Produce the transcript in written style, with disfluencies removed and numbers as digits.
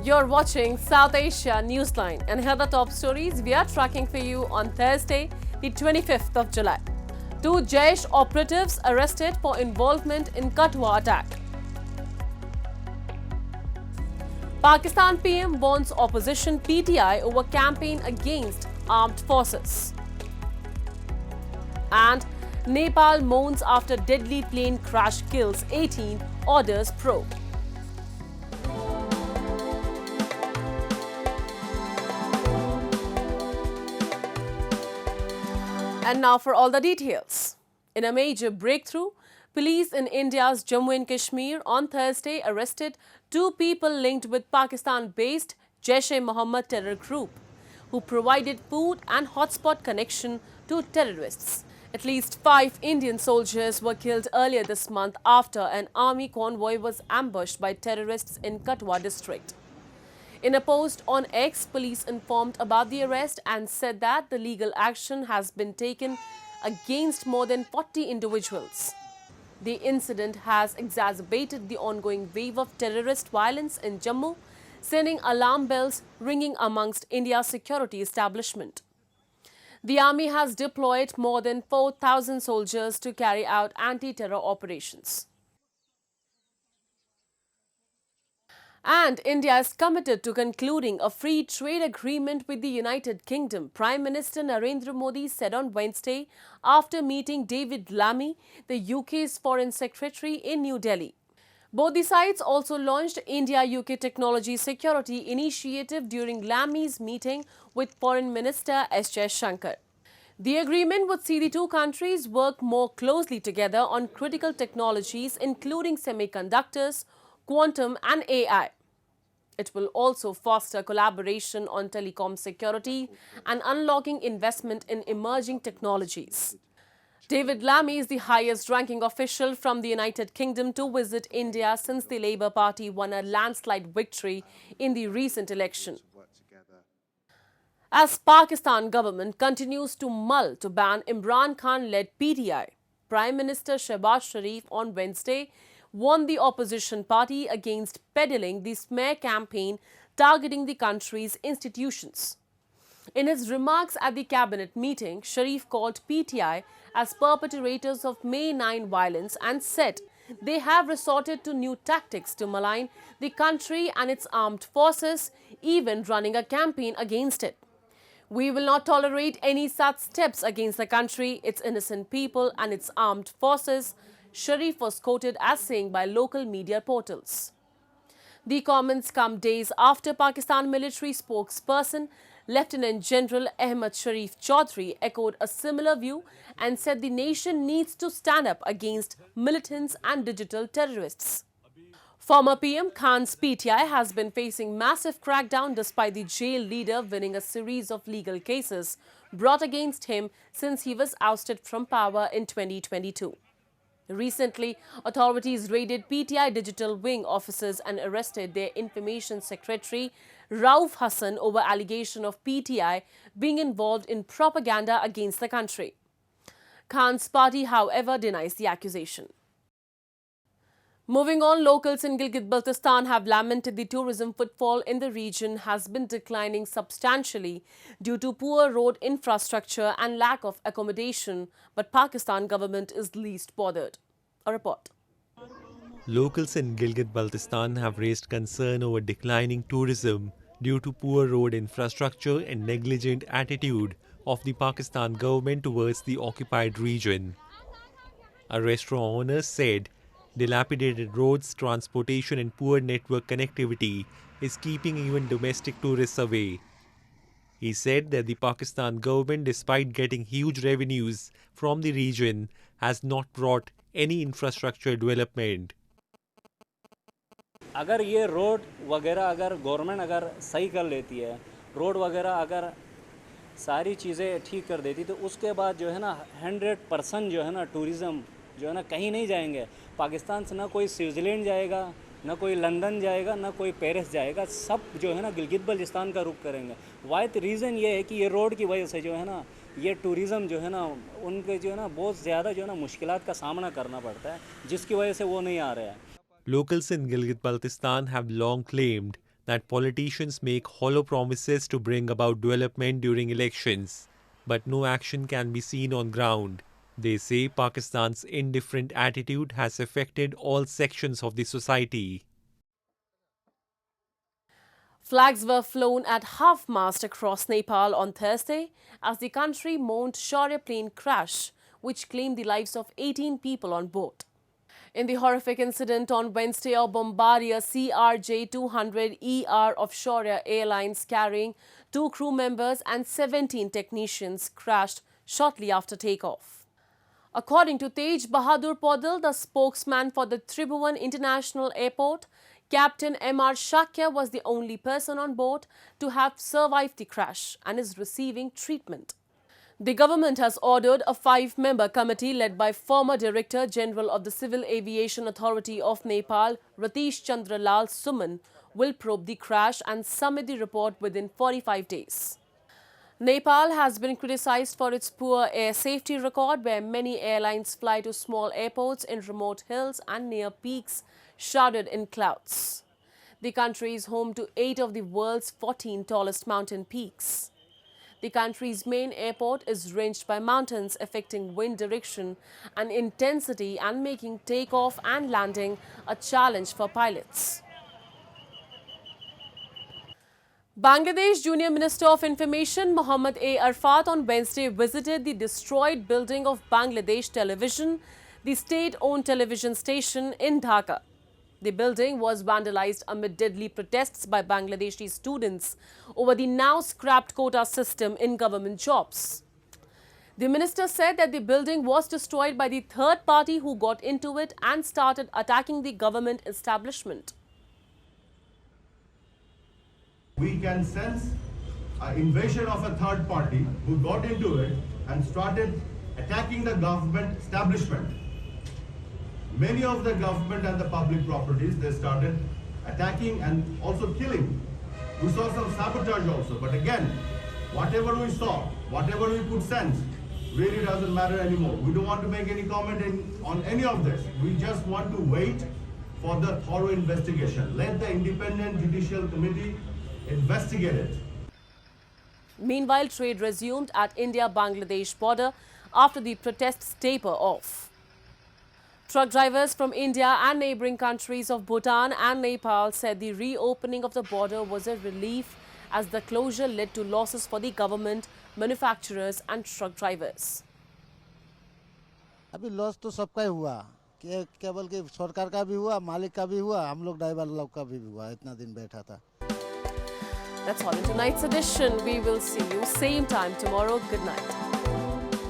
You're watching South Asia Newsline, and here are the top stories we are tracking for you on Thursday, the 25th of July. 2 Jaish operatives arrested for involvement in Katwa attack. Pakistan PM warns opposition PTI over campaign against armed forces. And Nepal mourns after deadly plane crash kills 18, orders probe. And now for all the details. In a major breakthrough, police in India's Jammu and Kashmir on Thursday arrested 2 people linked with Pakistan-based Jaish-e-Mohammad terror group, who provided food and hotspot connection to terrorists. At least 5 Indian soldiers were killed earlier this month after an army convoy was ambushed by terrorists in Katwa district. In a post on X, police informed about the arrest and said that the legal action has been taken against more than 40 individuals. The incident has exacerbated the ongoing wave of terrorist violence in Jammu, sending alarm bells ringing amongst India's security establishment. The army has deployed more than 4,000 soldiers to carry out anti-terror operations. And India is committed to concluding a free trade agreement with the United Kingdom, Prime Minister Narendra Modi said on Wednesday after meeting David Lammy, the UK's Foreign Secretary in New Delhi. Both the sides also launched India-UK Technology Security Initiative during Lammy's meeting with Foreign Minister S. Jaishankar. The agreement would see the two countries work more closely together on critical technologies including semiconductors, quantum and AI. It will also foster collaboration on telecom security and unlocking investment in emerging technologies. David Lammy is the highest-ranking official from the United Kingdom to visit India since the Labour Party won a landslide victory in the recent election. As Pakistan government continues to mull to ban Imran Khan-led PTI, Prime Minister Shehbaz Sharif on Wednesday warned the opposition party against peddling the smear campaign targeting the country's institutions. In his remarks at the cabinet meeting, Sharif called PTI as perpetrators of May 9 violence and said they have resorted to new tactics to malign the country and its armed forces, even running a campaign against it. We will not tolerate any such steps against the country, its innocent people and its armed forces, Sharif was quoted as saying by local media portals. The comments come days after Pakistan military spokesperson Lieutenant General Ahmad Sharif Chaudhry echoed a similar view and said the nation needs to stand up against militants and digital terrorists. Former PM Khan's PTI has been facing massive crackdown despite the jail leader winning a series of legal cases brought against him since he was ousted from power in 2022. Recently, authorities raided PTI digital wing offices and arrested their information secretary, Rauf Hassan, over allegation of PTI being involved in propaganda against the country. Khan's party, however, denies the accusation. Moving on, locals in Gilgit Baltistan have lamented the tourism footfall in the region has been declining substantially due to poor road infrastructure and lack of accommodation, but Pakistan government is least bothered. A report. Locals in Gilgit Baltistan have raised concern over declining tourism due to poor road infrastructure and negligent attitude of the Pakistan government towards the occupied region. A restaurant owner said dilapidated roads, transportation and poor network connectivity is keeping even domestic tourists away. He said that the Pakistan government, despite getting huge revenues from the region, has not brought any infrastructure development. अगर ये road वगैरह अगर government अगर सही कर लेती है, road वगैरह अगर सारी चीज़ें ठीक कर देती, तो उसके बाद जो है ना 100% जो है ना टूरिज़म जो है ना कहीं नहीं जाएंगे। पाकिस्तान से ना कोई स्विट्ज़रलैंड जाएगा, ना कोई लंदन जाएगा, ना कोई पेरिस जाएगा, सब जो है ना गिलगित बल्तिस्तान का रुख करेंगे। वाइड रीज़न ये है कि ये रोड की वजह से जो है ना ये टूरिज़म जो है ना उनके जो है ना बहुत ज़्यादा जो है ना मुश्किलात का सामना करना पड़ता है, जिसकी वजह से वो नहीं आ रहे हैं। Locals in Gilgit Baltistan have long claimed that politicians make hollow promises to bring about development during elections, but no action can be seen on ground. They say Pakistan's indifferent attitude has affected all sections of the society. Flags were flown at half-mast across Nepal on Thursday as the country mourned Saurya Plane crash, which claimed the lives of 18 people on board. In the horrific incident on Wednesday, a Bombardier CRJ-200ER of Saurya Airlines carrying 2 crew members and 17 technicians crashed shortly after takeoff. According to Tej Bahadur Podal, the spokesman for the Tribhuvan International Airport, Captain Mr. Shakya was the only person on board to have survived the crash and is receiving treatment. The government has ordered a 5-member committee led by former Director General of the Civil Aviation Authority of Nepal, Ratish Chandra Lal Suman, will probe the crash and submit the report within 45 days. Nepal has been criticized for its poor air safety record, where many airlines fly to small airports in remote hills and near peaks shrouded in clouds. The country is home to 8 of the world's 14 tallest mountain peaks. The country's main airport is ringed by mountains, affecting wind direction and intensity and making takeoff and landing a challenge for pilots. Bangladesh Junior Minister of Information Mohammad A. Arafat on Wednesday visited the destroyed building of Bangladesh Television, the state-owned television station in Dhaka. The building was vandalized amid deadly protests by Bangladeshi students over the now scrapped quota system in government jobs. The minister said that the building was destroyed by the third party who got into it and started attacking the government establishment. We can sense an invasion of a third party who got into it and started attacking the government establishment. Many of the government and the public properties, they started attacking and also killing. We saw some sabotage also, but again, whatever we saw, whatever we could sense, really doesn't matter anymore. We don't want to make any comment on any of this. We just want to wait for the thorough investigation. Let the independent judicial committee investigate it. Meanwhile, trade resumed at India-Bangladesh border after the protests taper off. Truck drivers from India and neighbouring countries of Bhutan and Nepal said the reopening of the border was a relief as the closure led to losses for the government, manufacturers and truck drivers. अभी loss तो सबका ही हुआ, केवल के सरकार का भी हुआ, मालिक का भी हुआ, हम लोग ड्राइवर लोग का भी हुआ, इतना दिन बैठा था. That's all in tonight's edition. We will see you same time tomorrow. Good night.